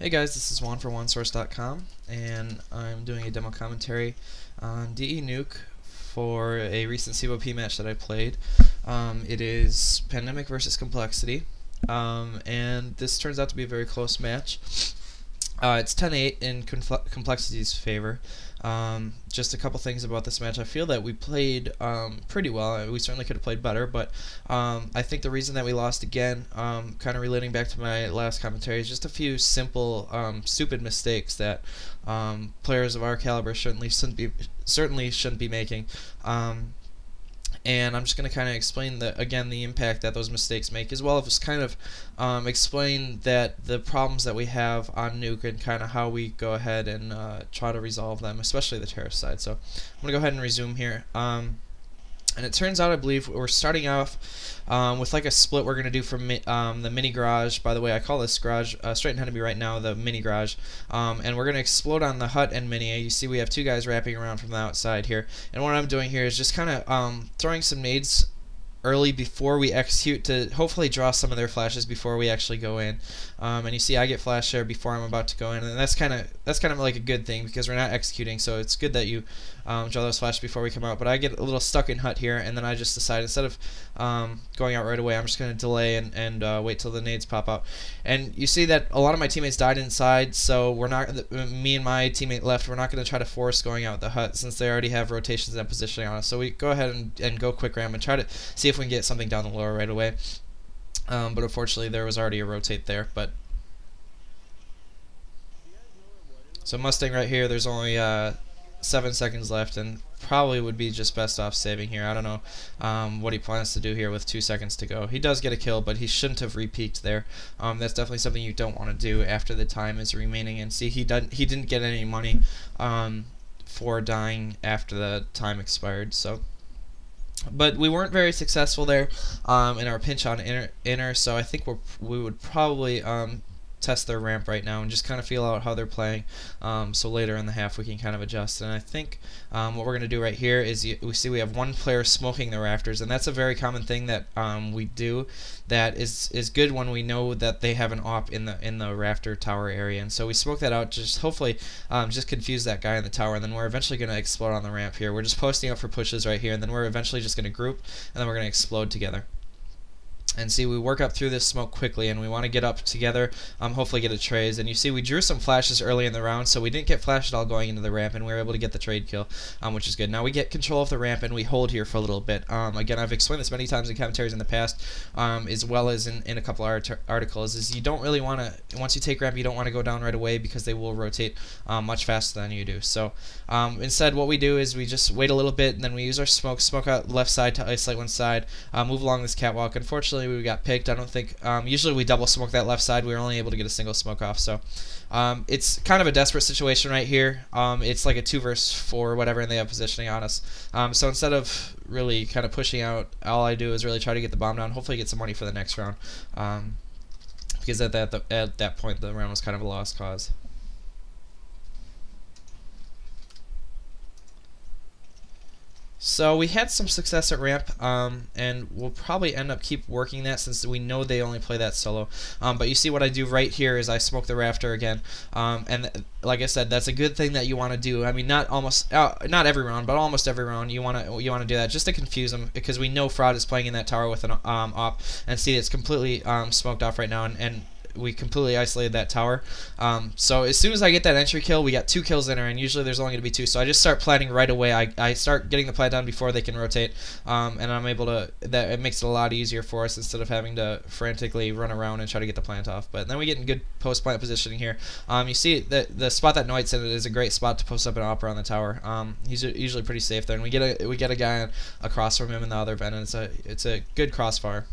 Hey guys, this is Juan for JuanSource.com, and I'm doing a demo commentary on DE Nuke for a recent COP match that I played. It is Pandemic versus Complexity, and this turns out to be a very close match. It's 10-8 in Complexity's favor. Just a couple things about this match. I feel that we played pretty well. We certainly could have played better, but I think the reason that we lost again, kind of relating back to my last commentary, is just a few simple, stupid mistakes that players of our caliber certainly shouldn't be making. And I'm just going to kind of explain the impact that those mistakes make, as well as kind of explain that the problems that we have on Nuke and kind of how we go ahead and try to resolve them, especially the terrorist side. So I'm going to go ahead and resume here. And it turns out, I believe, we're starting off with like a split we're going to do from the mini garage. By the way, I call this garage, straight ahead of me right now, the mini garage. And we're going to explode on the hut and mini. You see we have two guys wrapping around from the outside here. And what I'm doing here is just kind of throwing some nades early before we execute to hopefully draw some of their flashes before we actually go in. And you see I get flash there before I'm about to go in, and that's kind of like a good thing because we're not executing, so it's good that you draw those flashes before we come out. But I get a little stuck in hut here, and then I just decide instead of going out right away, I'm just going to delay and wait till the nades pop out. And you see that a lot of my teammates died inside, so we're not, me and my teammate left, we're not going to try to force going out the hut since they already have rotations and positioning on us. So we go ahead and go quick ram and try to see if we can get something down the lower right away. But unfortunately there was already a rotate there. But so Mustang right here, there's only 7 seconds left, and probably would be just best off saving here. I don't know what he plans to do here with 2 seconds to go. He does get a kill, but he shouldn't have re-peeked there. That's definitely something you don't want to do after the time is remaining. And see, he didn't get any money for dying after the time expired. So. But we weren't very successful there in our pinch on inner, so I think we would probably test their ramp right now and just kind of feel out how they're playing, so later in the half we can kind of adjust. And I think what we're going to do right here is we see we have one player smoking the rafters, and that's a very common thing that we do that is good when we know that they have an op in the rafter tower area. And so we smoke that out, just hopefully just confuse that guy in the tower, and then we're eventually going to explode on the ramp here. We're just posting up for pushes right here, and then we're eventually just going to group, and then we're going to explode together. And see, we work up through this smoke quickly, and we want to get up together, hopefully get a trace. And you see we drew some flashes early in the round, so we didn't get flashed at all going into the ramp, and we were able to get the trade kill, which is good. Now we get control of the ramp, and we hold here for a little bit. Again, I've explained this many times in commentaries in the past, as well as in a couple of articles, is you don't really want to, once you take ramp, you don't want to go down right away because they will rotate much faster than you do. So instead what we do is we just wait a little bit, and then we use our smoke out left side to isolate one side, move along this catwalk. Unfortunately, we got picked. I don't think usually we double smoke that left side. We were only able to get a single smoke off, so it's kind of a desperate situation right here. It's like a 2 versus 4 or whatever, and they have positioning on us. So instead of really kind of pushing out, all I do is really try to get the bomb down, hopefully get some money for the next round, because at that point the round was kind of a lost cause. So we had some success at ramp, and we'll probably end up keep working that since we know they only play that solo. But you see what I do right here is I smoke the rafter again, and like I said, that's a good thing that you want to do. I mean, not every round, but almost every round you want to do that just to confuse them, because we know Fraud is playing in that tower with an op, and see it's completely smoked off right now, and we completely isolated that tower. So as soon as I get that entry kill, we got 2 kills in her, and usually there's only going to be 2. So I just start planning right away. I start getting the plant down before they can rotate, and I'm able to. It makes it a lot easier for us instead of having to frantically run around and try to get the plant off. But then we get in good post plant positioning here. You see the spot that Noit said is a great spot to post up an opera on the tower. He's usually pretty safe there, and we get a guy across from him in the other vent, and it's a good crossfire.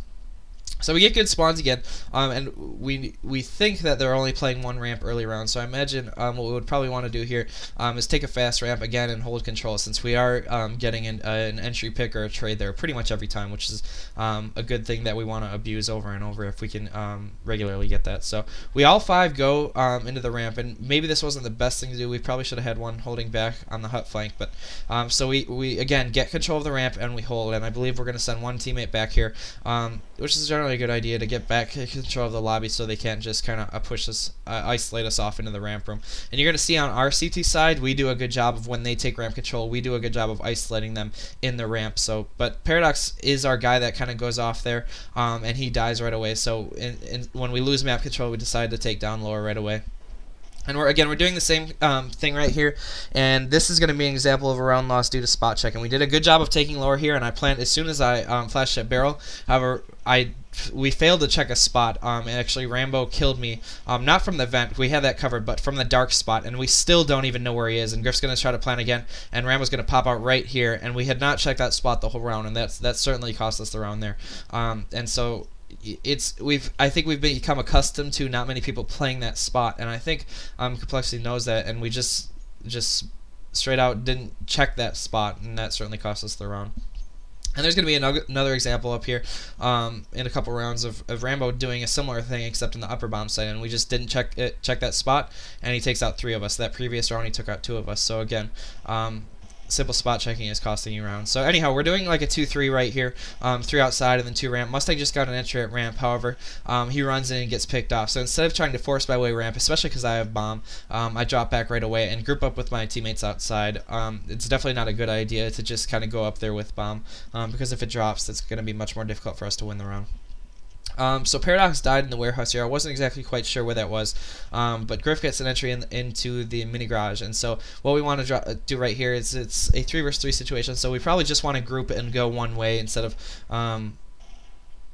So we get good spawns again, and we think that they're only playing one ramp early round. So I imagine what we would probably want to do here is take a fast ramp again and hold control, since we are getting an entry pick or a trade there pretty much every time, which is a good thing that we want to abuse over and over if we can regularly get that. So we all 5 go into the ramp, and maybe this wasn't the best thing to do. We probably should have had one holding back on the hut flank, but so we again get control of the ramp and we hold, and I believe we're going to send one teammate back here, which is generally a good idea to get back control of the lobby so they can't just kind of push us, isolate us off into the ramp room. And you're going to see on our CT side, we do a good job of when they take ramp control, we do a good job of isolating them in the ramp. So, but Paradox is our guy that kind of goes off there, and he dies right away. So when we lose map control, we decide to take down lower right away. And we're doing the same thing right here, and this is going to be an example of a round loss due to spot check. And we did a good job of taking lower here, and I planned as soon as I flashed that barrel. However, we failed to check a spot, and actually Rambo killed me, not from the vent, we had that covered, but from the dark spot, and we still don't even know where he is. And Griff's going to try to plant again, and Rambo's going to pop out right here, and we had not checked that spot the whole round, and that certainly cost us the round there. And so I think we've become accustomed to not many people playing that spot, and I think Complexity knows that, and we just straight out didn't check that spot, and that certainly cost us the round. And there's going to be another example up here in a couple rounds of Rambo doing a similar thing, except in the upper bomb site, and we just didn't check that spot, and he takes out 3 of us. That previous round he took out 2 of us. So again, simple spot checking is costing you rounds. So anyhow, we're doing like a 2-3 right here, 3 outside and then 2 ramp. Mustang just got an entry at ramp, however, he runs in and gets picked off. So instead of trying to force my way ramp, especially because I have bomb, I drop back right away and group up with my teammates outside. It's definitely not a good idea to just kind of go up there with bomb, because if it drops, it's going to be much more difficult for us to win the round. So Paradox died in the warehouse here. I wasn't exactly quite sure where that was, but Griff gets an entry into the mini garage. And so what we want to do right here is it's a 3 versus 3 situation. So we probably just want to group and go one way instead of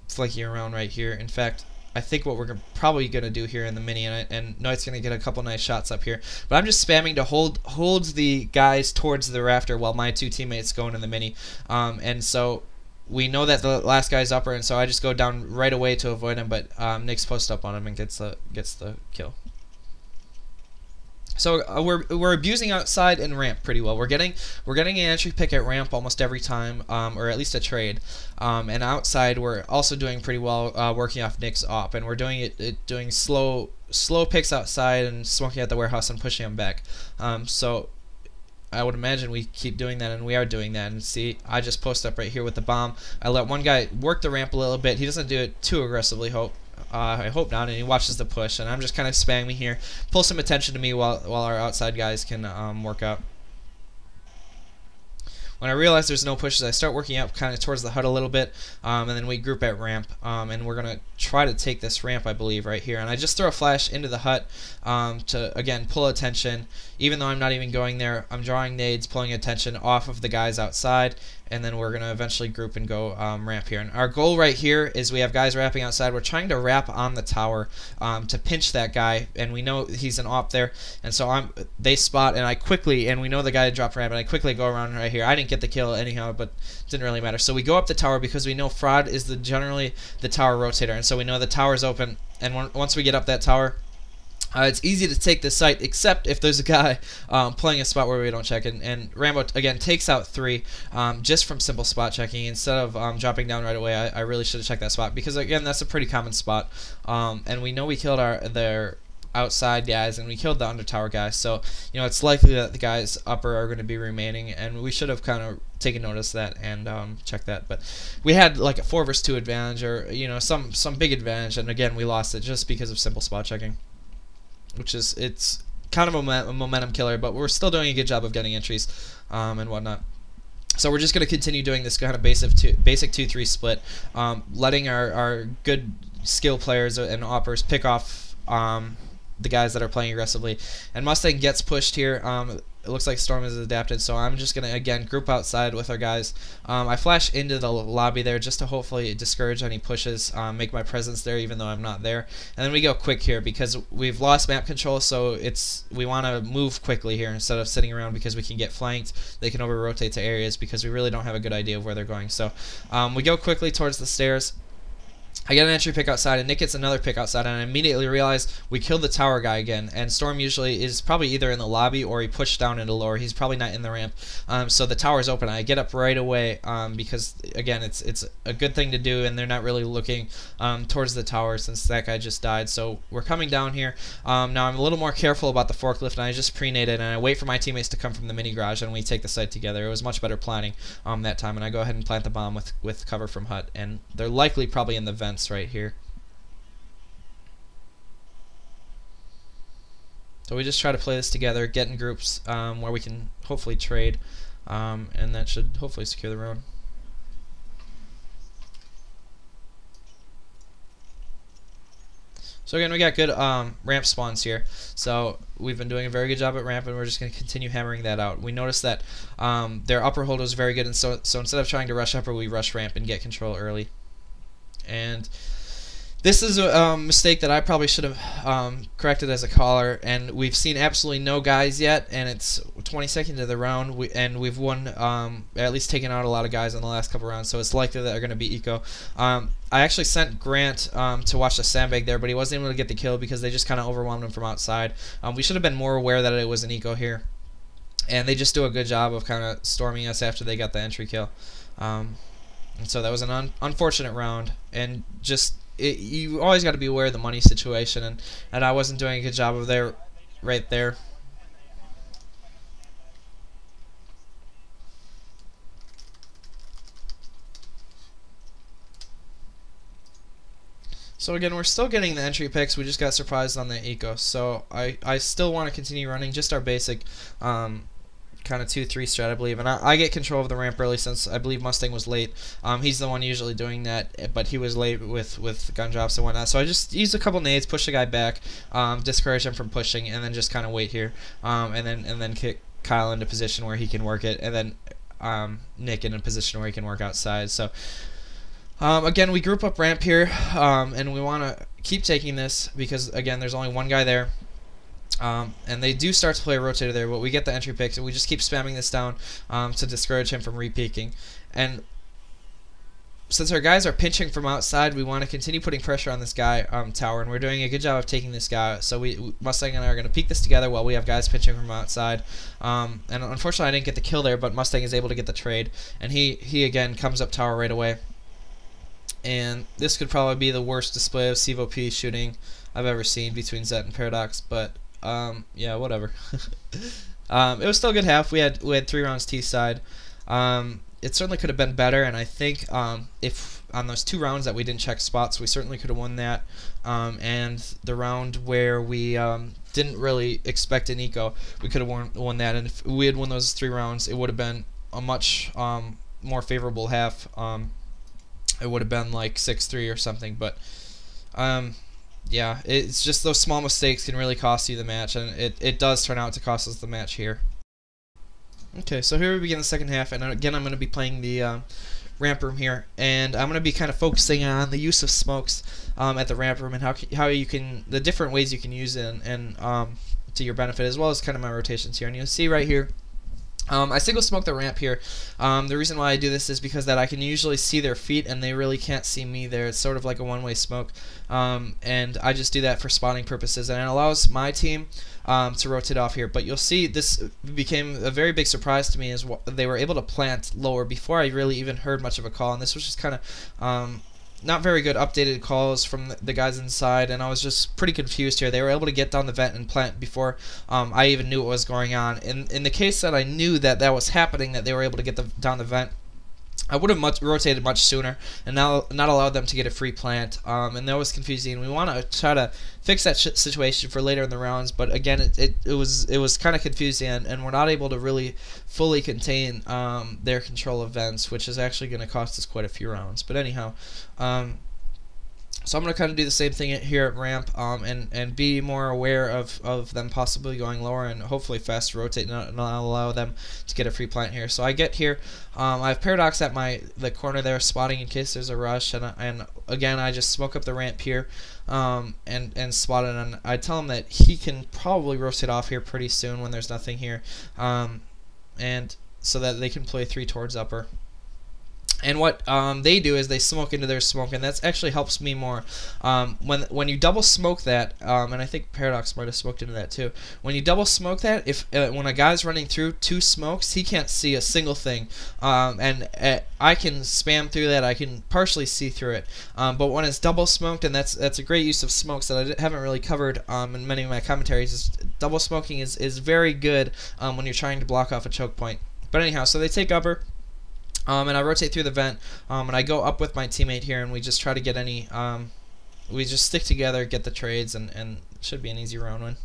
flanking around right here. In fact, I think what we're probably going to do here in the mini, and Knight's going to get a couple nice shots up here, but I'm just spamming to hold the guys towards the rafter while my 2 teammates go in the mini. And so we know that the last guy's upper, and so I just go down right away to avoid him, but Nick's post up on him and gets the kill. So we're abusing outside and ramp pretty well. We're getting an entry pick at ramp almost every time, or at least a trade. And outside we're also doing pretty well, working off Nick's op, and we're doing slow picks outside and smoking at the warehouse and pushing him back. So I would imagine we keep doing that, and we are doing that. And see, I just post up right here with the bomb. I let one guy work the ramp a little bit. He doesn't do it too aggressively, I hope not, and he watches the push. And I'm just kind of spamming here, pull some attention to me while our outside guys can work out. When I realize there's no pushes, I start working up kind of towards the hut a little bit, and then we group at ramp, and we're going to try to take this ramp, I believe, right here. And I just throw a flash into the hut to, again, pull attention. Even though I'm not even going there, I'm drawing nades, pulling attention off of the guys outside, and then we're going to eventually group and go ramp here. And our goal right here is we have guys wrapping outside. We're trying to wrap on the tower to pinch that guy, and we know he's an op there. And so they spot, and we know the guy dropped ramp, and I quickly go around right here. I didn't get the kill anyhow, but it didn't really matter. So we go up the tower because we know Fraud is generally the tower rotator, and so we know the tower's open. And once we get up that tower, it's easy to take this site, except if there's a guy playing a spot where we don't check. And Rambo, again, takes out 3 just from simple spot checking. Instead of dropping down right away, I really should have checked that spot, because, again, that's a pretty common spot. And we know we killed their outside guys, and we killed the under tower guys. So, you know, it's likely that the guys upper are going to be remaining, and we should have kind of taken notice of that and checked that. But we had like a 4 versus 2 advantage, or, you know, some big advantage, and, again, we lost it just because of simple spot checking. It's kind of a momentum killer, but we're still doing a good job of getting entries and whatnot. So we're just going to continue doing this kind of basic 2-3 split, letting our good skill players and oppers pick off the guys that are playing aggressively. And Mustang gets pushed here. It looks like Storm is adapted, so I'm just going to, again, group outside with our guys. I flash into the lobby there just to hopefully discourage any pushes, make my presence there even though I'm not there. And then we go quick here because we've lost map control, so we want to move quickly here instead of sitting around, because we can get flanked. They can over-rotate to areas because we really don't have a good idea of where they're going. So we go quickly towards the stairs. I get an entry pick outside, and Nick gets another pick outside, and I immediately realize we killed the tower guy again. And Storm usually is probably either in the lobby or he pushed down into lower. He's probably not in the ramp. So the tower's open. I get up right away because, again, it's a good thing to do, and they're not really looking towards the tower since that guy just died. So we're coming down here. Now I'm a little more careful about the forklift, and I just pre-naded, and I wait for my teammates to come from the mini garage, and we take the site together. It was much better planning that time, and I go ahead and plant the bomb with cover from hut, and they're likely probably in the vent. vents right here. So we just try to play this together, get in groups where we can hopefully trade, and that should hopefully secure the round. So again, we got good ramp spawns here. So we've been doing a very good job at ramp, and we're just going to continue hammering that out. We noticed that their upper hold was very good, and so instead of trying to rush upper, we rush ramp and get control early. And this is a mistake that I probably should have corrected as a caller, and we've seen absolutely no guys yet, and it's 22nd into the round, and we've won, at least taken out a lot of guys in the last couple rounds, so it's likely that they're going to be eco. I actually sent Grant to watch the sandbag there, but he wasn't able to get the kill because they just kind of overwhelmed him from outside. We should have been more aware that it was an eco here, and they just do a good job of kind of storming us after they got the entry kill. And so that was an unfortunate round, and just you always got to be aware of the money situation, and I wasn't doing a good job of there right there. So again, we're still getting the entry picks. We just got surprised on the eco. So I still want to continue running just our basic kind of 2-3 strat, I believe, and I get control of the ramp early since I believe Mustang was late. He's the one usually doing that, but he was late with gun drops and whatnot. So I just use a couple nades, push the guy back, discourage him from pushing, and then just kind of wait here, and then kick Kyle into position where he can work it, and then Nick in a position where he can work outside. So again, we group up ramp here, and we want to keep taking this because again, there's only one guy there. And they do start to play a rotator there, but we get the entry picks, and we just keep spamming this down to discourage him from re-peeking. And since our guys are pinching from outside, we want to continue putting pressure on this guy tower, and we're doing a good job of taking this guy. So Mustang and I are going to peek this together while we have guys pinching from outside. And unfortunately, I didn't get the kill there, but Mustang is able to get the trade, and he again comes up tower right away. And this could probably be the worst display of CVOP shooting I've ever seen between Zet and Paradox, but yeah, whatever. It was still a good half. We had 3 rounds T side. It certainly could have been better, and I think if on those 2 rounds that we didn't check spots, we certainly could have won that. And the round where we didn't really expect an eco, we could have won that. And if we had won those 3 rounds, it would have been a much more favorable half. It would have been like 6-3 or something, but yeah, it's just those small mistakes can really cost you the match, and it does turn out to cost us the match here. Okay, so here we begin the second half, and again I'm going to be playing the ramp room here, and I'm going to be kind of focusing on the use of smokes at the ramp room and how you can, the different ways you can use it and to your benefit, as well as kind of my rotations here. And you'll see right here, I single smoke the ramp here. The reason why I do this is because that I can usually see their feet and they really can't see me there. It's sort of like a one-way smoke, and I just do that for spotting purposes, and it allows my team to rotate off here. But you'll see this became a very big surprise to me, is they were able to plant lower before I really even heard much of a call, and this was just kind of not very good updated calls from the guys inside, and I was just pretty confused here. They were able to get down the vent and plant before I even knew what was going on. In the case that I knew that was happening, that they were able to get down the vent, I would have rotated much sooner and not allowed them to get a free plant, and that was confusing. We want to try to fix that situation for later in the rounds, but again, it was kind of confusing, and we're not able to really fully contain their control of vents, which is actually going to cost us quite a few rounds. But anyhow, so I'm going to kind of do the same thing here at ramp, and be more aware of them possibly going lower, and hopefully fast rotate and not allow them to get a free plant here. So I get here, I have Paradox at the corner there, spotting in case there's a rush, and again I just smoke up the ramp here, and spot it, and I tell him that he can probably rotate off here pretty soon when there's nothing here, and so that they can play 3 towards upper. And what they do is they smoke into their smoke, and that actually helps me more. When you double smoke that, and I think Paradox might have smoked into that too. When you double smoke that, if when a guy's running through 2 smokes, he can't see a single thing, and I can spam through that. I can partially see through it. But when it's double smoked, and that's a great use of smokes that I haven't really covered in many of my commentaries. Is double smoking is very good when you're trying to block off a choke point. But anyhow, so they take upper. And I rotate through the vent, and I go up with my teammate here, and we just try to get any, we just stick together, get the trades, and it should be an easy round win.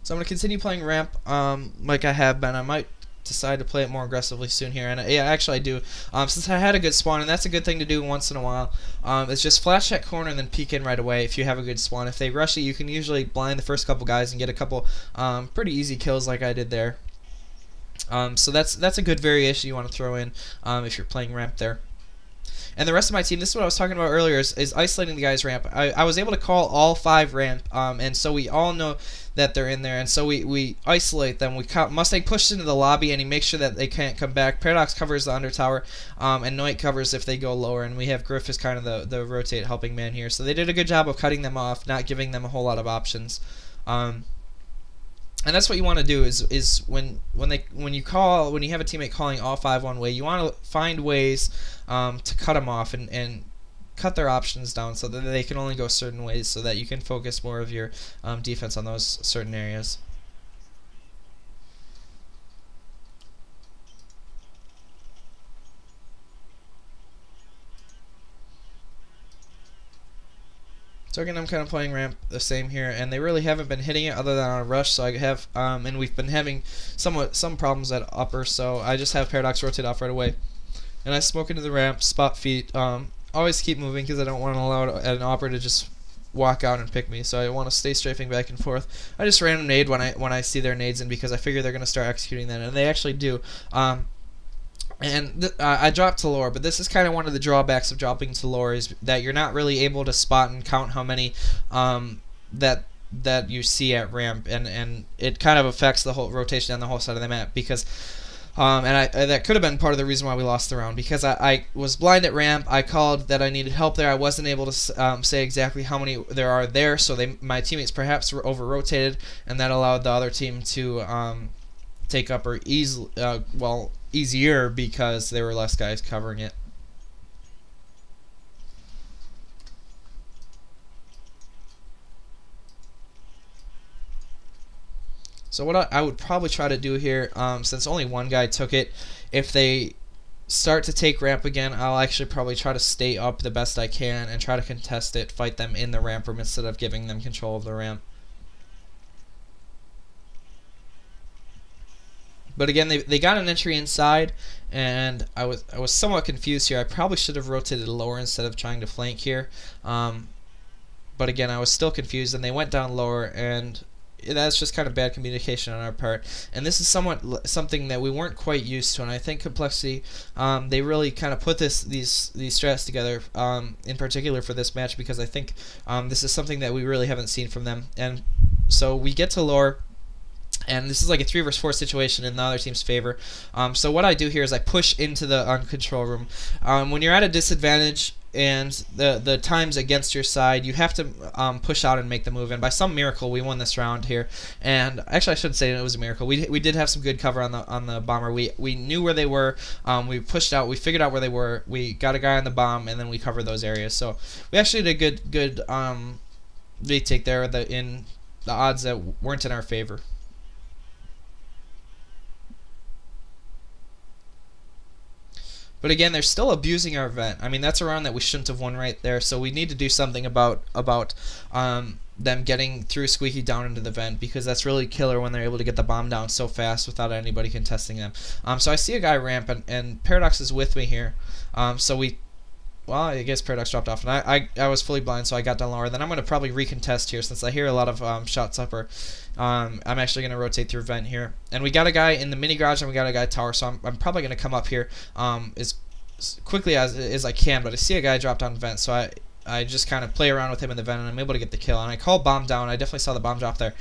So I'm going to continue playing ramp like I have been. I might decide to play it more aggressively soon here, and yeah, actually I do. Since I had a good spawn, and that's a good thing to do once in a while, it's just flash that corner and then peek in right away if you have a good spawn. If they rush it, you can usually blind the first couple guys and get a couple pretty easy kills like I did there. So that's a good variation you want to throw in if you're playing ramp there. And the rest of my team, this is what I was talking about earlier, is isolating the guys ramp. I was able to call all 5 ramp, and so we all know that they're in there, and so we isolate them. Mustang pushes into the lobby, and he makes sure that they can't come back. Paradox covers the under tower, and Noit covers if they go lower, and we have Griff as kind of the rotate helping man here. So they did a good job of cutting them off, not giving them a whole lot of options. And that's what you want to do is when you have a teammate calling all 5 one way, you want to find ways to cut them off and cut their options down so that they can only go certain ways, so that you can focus more of your defense on those certain areas. So again, I'm kind of playing ramp the same here, and they really haven't been hitting it other than on a rush. So I have, and we've been having some problems at upper. So I just have Paradox rotate off right away, and I smoke into the ramp, spot feet. Always keep moving because I don't want to allow an operator to just walk out and pick me. So I want to stay strafing back and forth. I just random nade when I see their nades in, because I figure they're going to start executing that, and they actually do. And I dropped to lower, but this is kind of one of the drawbacks of dropping to lower, is that you're not really able to spot and count how many that you see at ramp, and it kind of affects the whole rotation on the whole side of the map, because that could have been part of the reason why we lost the round, because I was blind at ramp. I called that I needed help there. I wasn't able to say exactly how many there are there, so my teammates perhaps were over-rotated, and that allowed the other team to take upper easier because there were less guys covering it. So what I would probably try to do here, since only one guy took it, if they start to take ramp again, I'll actually probably try to stay up the best I can and try to contest it, fight them in the ramp room instead of giving them control of the ramp. But again, they got an entry inside, and I was somewhat confused here. I probably should have rotated lower instead of trying to flank here. But again, I was still confused, and they went down lower, and that's just kind of bad communication on our part. And this is something that we weren't quite used to, and I think Complexity, they really kind of put these strats together, in particular for this match, because I think this is something that we really haven't seen from them. And so we get to lower, and this is like a 3 versus 4 situation in the other team's favor. So what I do here is I push into the control room. When you're at a disadvantage and the time's against your side, you have to push out and make the move. And by some miracle, we won this round here. And actually, I shouldn't say it was a miracle. We did have some good cover on the bomber. We knew where they were. We pushed out. We figured out where they were. We got a guy on the bomb, and then we covered those areas. So we actually did a good retake there in the odds that weren't in our favor. But again, they're still abusing our vent. I mean, that's a round that we shouldn't have won right there. So we need to do something about them getting through Squeaky down into the vent, because that's really killer when they're able to get the bomb down so fast without anybody contesting them. So I see a guy ramp, and Paradox is with me here. Well, I guess Paradox dropped off, and I was fully blind, so I got down lower. Then I'm going to probably recontest here, since I hear a lot of shots upper. I'm actually going to rotate through vent here. And we got a guy in the mini garage, and we got a guy tower, so I'm probably going to come up here as quickly as I can. But I see a guy drop down vent, so I just kind of play around with him in the vent, and I'm able to get the kill. And I call bomb down. I definitely saw the bomb drop there.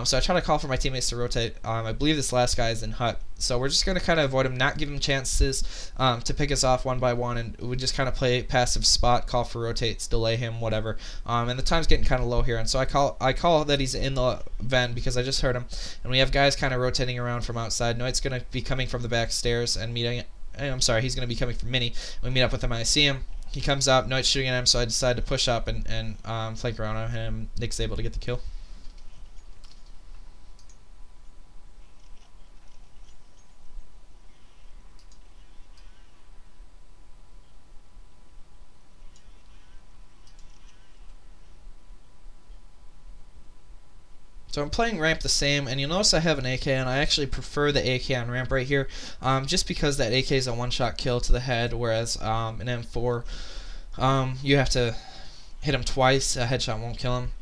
So I try to call for my teammates to rotate. I believe this last guy is in hut. So we're just going to kind of avoid him, not give him chances to pick us off one by one, and we just kind of play passive spot, call for rotates, delay him, whatever. And the time's getting kind of low here, and so I call that he's in the vent because I just heard him. And we have guys kind of rotating around from outside. Noit's going to be coming from the back stairs and meeting. I'm sorry, he's going to be coming from mini. We meet up with him, and I see him. He comes up, Noit's shooting at him, so I decide to push up and flank around on him. Nick's able to get the kill. So I'm playing ramp the same, and you'll notice I have an AK, and I actually prefer the AK on ramp right here, just because that AK is a one-shot kill to the head, whereas an M4, you have to hit him twice. A headshot won't kill him.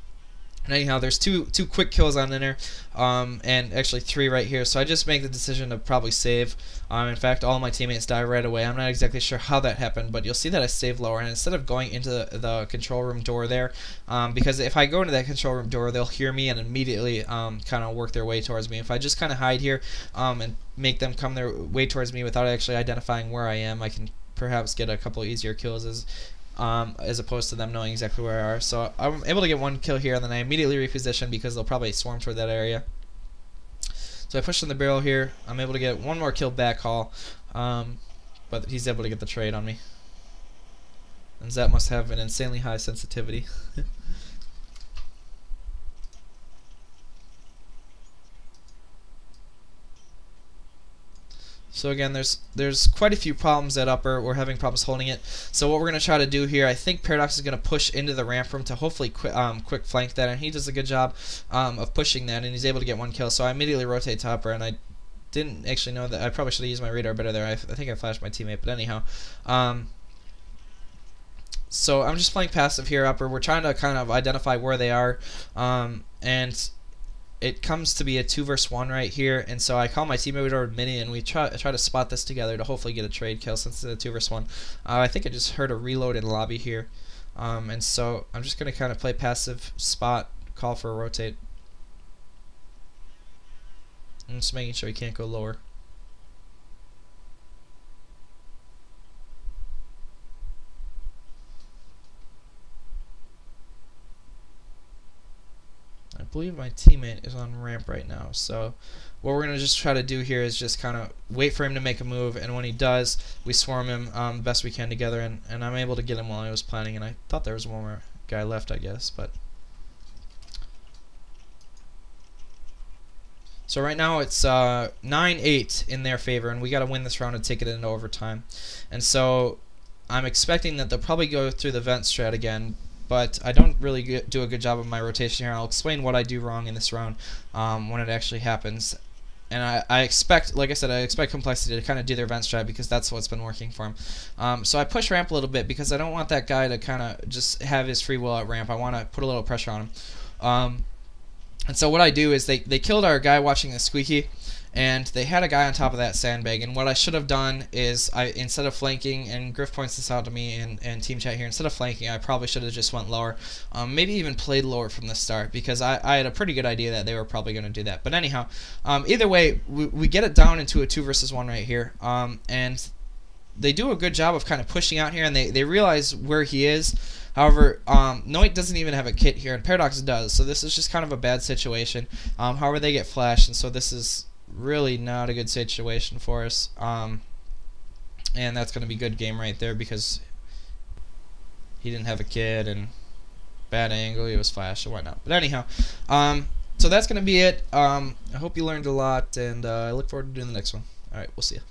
And anyhow, there's two quick kills on there, and actually 3 right here. So I just make the decision to probably save. In fact, all of my teammates die right away. I'm not exactly sure how that happened, but you'll see that I save lower. And instead of going into the control room door there, because if I go into that control room door, they'll hear me and immediately kind of work their way towards me. If I just kind of hide here and make them come their way towards me without actually identifying where I am, I can perhaps get a couple easier kills as opposed to them knowing exactly where I are. So I'm able to get 1 kill here, and then I immediately reposition because they'll probably swarm toward that area. So I push in the barrel here. I'm able to get 1 more kill back haul, but he's able to get the trade on me. And Zet must have an insanely high sensitivity. So again, there's quite a few problems at upper. We're having problems holding it. So what we're going to try to do here, I think Paradox is going to push into the ramp room to hopefully quick flank that, and he does a good job of pushing that, and he's able to get 1 kill. So I immediately rotate to upper, and I didn't actually know that. I probably should have used my radar better there. I think I flashed my teammate, but anyhow. So I'm just playing passive here upper. We're trying to kind of identify where they are, and it comes to be a 2 versus 1 right here, and so I call my teammate over mini, and we try to spot this together to hopefully get a trade kill since it's a 2 versus 1. I think I just heard a reload in lobby here, and so I'm just going to kind of play passive, spot, call for a rotate. I'm just making sure he can't go lower. I believe my teammate is on ramp right now, so what we're going to just try to do here is just kind of wait for him to make a move, and when he does, we swarm him best we can together, and I'm able to get him while I was planning, and I thought there was one more guy left, I guess, but... So right now it's 9-8 in their favor, and we got to win this round and take it into overtime. And so I'm expecting that they'll probably go through the vent strat again, but I don't really do a good job of my rotation here. I'll explain what I do wrong in this round when it actually happens. And I expect, like I said, I expect Complexity to kind of do their vent strat because that's what's been working for him. So I push ramp a little bit because I don't want that guy to kind of just have his free will at ramp. I want to put a little pressure on him. And so what I do is they killed our guy watching the squeaky, and they had a guy on top of that sandbag, and what I should have done is instead of flanking, and Griff points this out to me and team chat here, instead of flanking I probably should have just went lower, maybe even played lower from the start, because I had a pretty good idea that they were probably going to do that. But anyhow, either way, we get it down into a 2 versus 1 right here, and they do a good job of kind of pushing out here, and they realize where he is. However, Noit doesn't even have a kit here, and Paradox does, so this is just kind of a bad situation. However, they get flashed, and so this is really not a good situation for us, and that's going to be good game right there because he didn't have a kit and bad angle, he was flashed and whatnot. But anyhow, so that's going to be it. I hope you learned a lot, and I look forward to doing the next one. Alright, we'll see you.